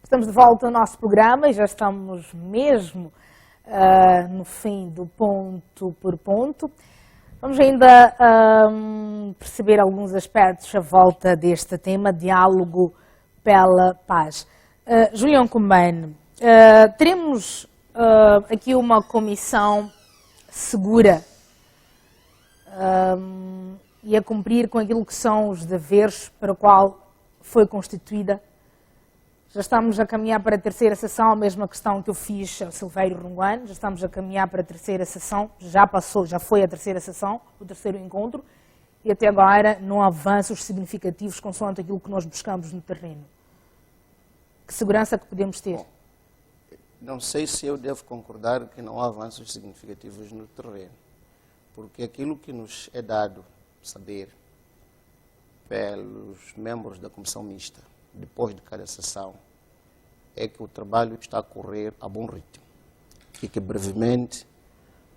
Estamos de volta ao nosso programa e já estamos mesmo no fim do ponto por ponto. Vamos ainda perceber alguns aspectos à volta deste tema, diálogo pela paz. Julião Cumbane, teremos aqui uma comissão segura e a cumprir com aquilo que são os deveres para o qual foi constituída. Já estamos a caminhar para a terceira sessão, a mesma questão que eu fiz ao Silvério Runguane, já estamos a caminhar para a terceira sessão, já foi a terceira sessão, o terceiro encontro, e até agora não há avanços significativos consoante aquilo que nós buscamos no terreno. Que segurança que podemos ter? Bom, não sei se eu devo concordar que não há avanços significativos no terreno, porque aquilo que nos é dado saber pelos membros da comissão mista, depois de cada sessão, é que o trabalho está a correr a bom ritmo e que brevemente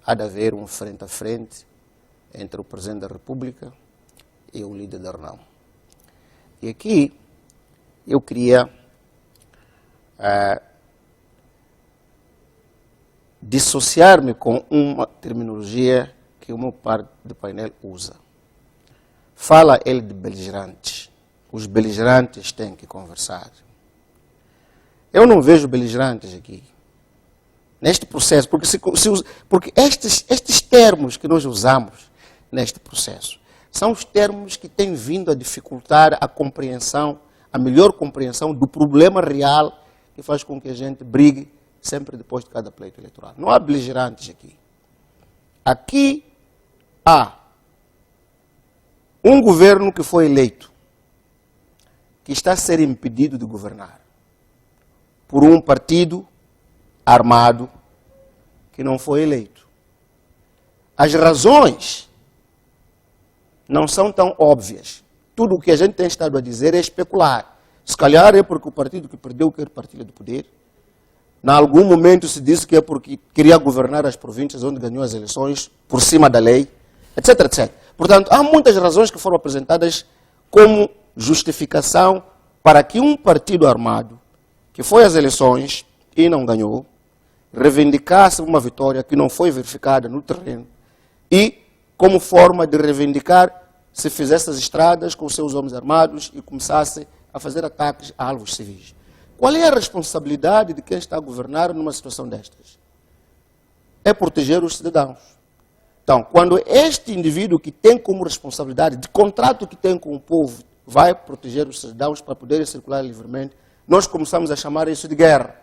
há de haver um frente a frente entre o Presidente da República e o líder da RENAM. E aqui eu queria dissociar-me com uma terminologia que o meu par de painel usa. Fala ele de beligerantes. Os beligerantes têm que conversar. Eu não vejo beligerantes aqui, neste processo, porque estes termos que nós usamos neste processo são os termos que têm vindo a dificultar a compreensão, a melhor compreensão do problema real que faz com que a gente brigue sempre depois de cada pleito eleitoral. Não há beligerantes aqui. Aqui há um governo que foi eleito, que está a ser impedido de governar por um partido armado que não foi eleito. As razões não são tão óbvias. Tudo o que a gente tem estado a dizer é especular. Se calhar é porque o partido que perdeu quer partilha do poder. Em algum momento se disse que é porque queria governar as províncias onde ganhou as eleições por cima da lei, etc, etc. Portanto, há muitas razões que foram apresentadas como justificação para que um partido armado, que foi às eleições e não ganhou, reivindicasse uma vitória que não foi verificada no terreno e, como forma de reivindicar, se fizesse as estradas com seus homens armados e começasse a fazer ataques a alvos civis. Qual é a responsabilidade de quem está a governar numa situação destas? É proteger os cidadãos. Então, quando este indivíduo que tem como responsabilidade, de contrato que tem com o povo, vai proteger os cidadãos para poderem circular livremente, nós começamos a chamar isso de guerra.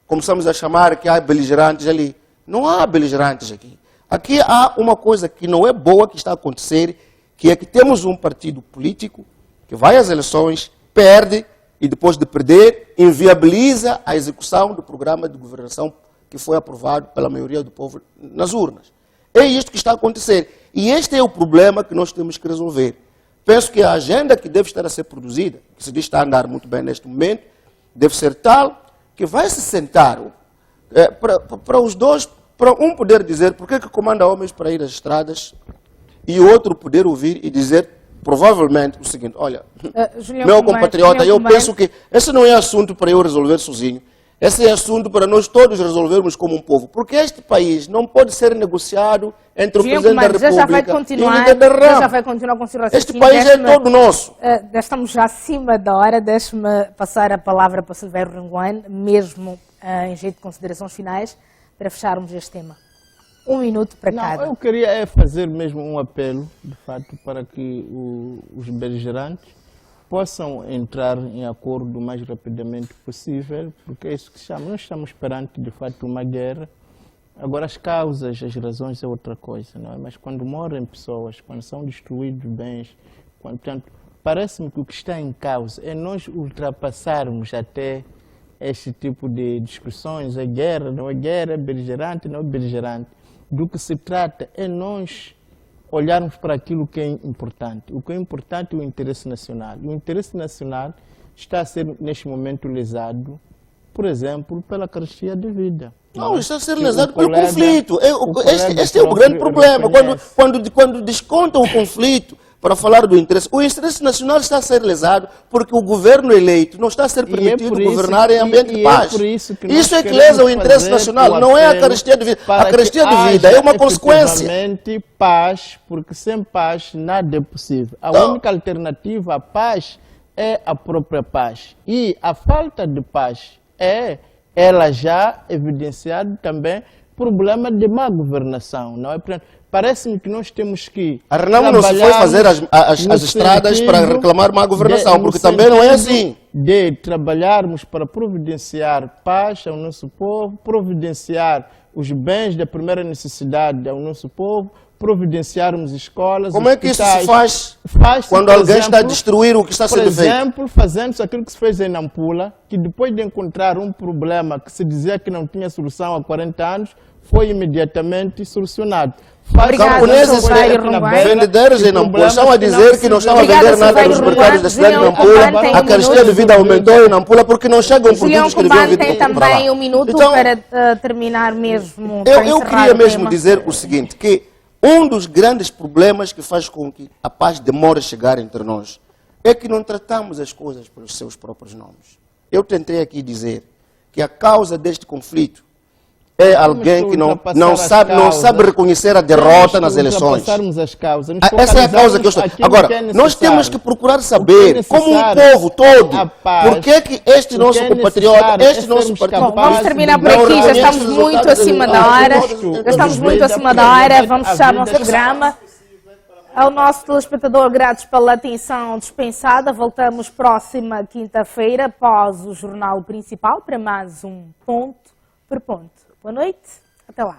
Começamos a chamar que há beligerantes ali. Não há beligerantes aqui. Aqui há uma coisa que não é boa que está a acontecer, que é que temos um partido político que vai às eleições, perde e depois de perder, inviabiliza a execução do programa de governação que foi aprovado pela maioria do povo nas urnas. É isto que está a acontecer. E este é o problema que nós temos que resolver. Penso que a agenda que deve estar a ser produzida, que se diz estar a andar muito bem neste momento, deve ser tal que vai se sentar para os dois, para um poder dizer por que comanda homens para ir às estradas e o outro poder ouvir e dizer provavelmente o seguinte: olha, meu compatriota, eu penso que esse não é assunto para eu resolver sozinho. Esse é assunto para nós todos resolvermos como um povo. Porque este país não pode ser negociado entre o Presidente da República e o líder da RENAM. Já vai continuar com o senhor raciocínio. Este país é todo nosso. Estamos já acima da hora. Deixe-me passar a palavra para o Silvério Runguane, mesmo em jeito de considerações finais, para fecharmos este tema. 1 minuto para cada. Eu queria fazer mesmo um apelo, de fato, para que os beligerantes possam entrar em acordo o mais rapidamente possível, porque é isso que chama. Nós estamos perante, de fato, uma guerra. Agora, as causas, as razões é outra coisa, não é? Mas quando morrem pessoas, quando são destruídos bens, portanto, parece-me que o que está em causa é nós ultrapassarmos até este tipo de discussões, é guerra, não é guerra, é beligerante, não é beligerante. Do que se trata é nós olharmos para aquilo que é importante. O que é importante é o interesse nacional. E o interesse nacional está a ser, neste momento, lesado, por exemplo, pela carestia de vida. Não, está a ser lesado pelo conflito. Este é o grande problema. Quando descontam o conflito para falar do interesse. O interesse nacional está a ser lesado porque o governo eleito não está a ser permitido governar em ambiente de paz. Isso é que lesa o interesse nacional, não é a carestia de vida. A carestia de vida é uma consequência. Paz, porque sem paz nada é possível. A única alternativa à paz é a própria paz. E a falta de paz ela já evidenciado também problema de má governação, não é? Parece-me que nós temos que a Renamo não se foi fazer as estradas para reclamar má governação, porque também não é assim. De trabalharmos para providenciar paz ao nosso povo, providenciar os bens da primeira necessidade ao nosso povo, providenciarmos escolas, como é que isso se faz quando alguém está a destruir o que está sendo feito? Por exemplo, fazendo aquilo que se fez em Nampula, que depois de encontrar um problema que se dizia que não tinha solução há 40 anos, foi imediatamente solucionado. Camponeses vendedores em Nampula estão a dizer que não estão a vender nada nos mercados da cidade de Nampula. A carestia de vida aumentou em Nampula porque não chegam produtos que deviam vir tem também um minuto então, para terminar mesmo. Eu queria mesmo dizer o seguinte, que um dos grandes problemas que faz com que a paz demore a chegar entre nós é que não tratamos as coisas pelos seus próprios nomes. Eu tentei aqui dizer que a causa deste conflito é alguém que não sabe reconhecer a derrota nas eleições. Essa é a causa que eu estou... Agora, nós temos que procurar saber, como um povo todo, por que que este nosso compatriota, este nosso partido... Vamos terminar por aqui, já estamos muito acima da hora. Já estamos muito acima da hora, vamos fechar o nosso programa. Ao nosso telespectador, gratos pela atenção dispensada. Voltamos próxima quinta-feira, após o Jornal Principal, para mais um Ponto por Ponto. Boa noite, até lá.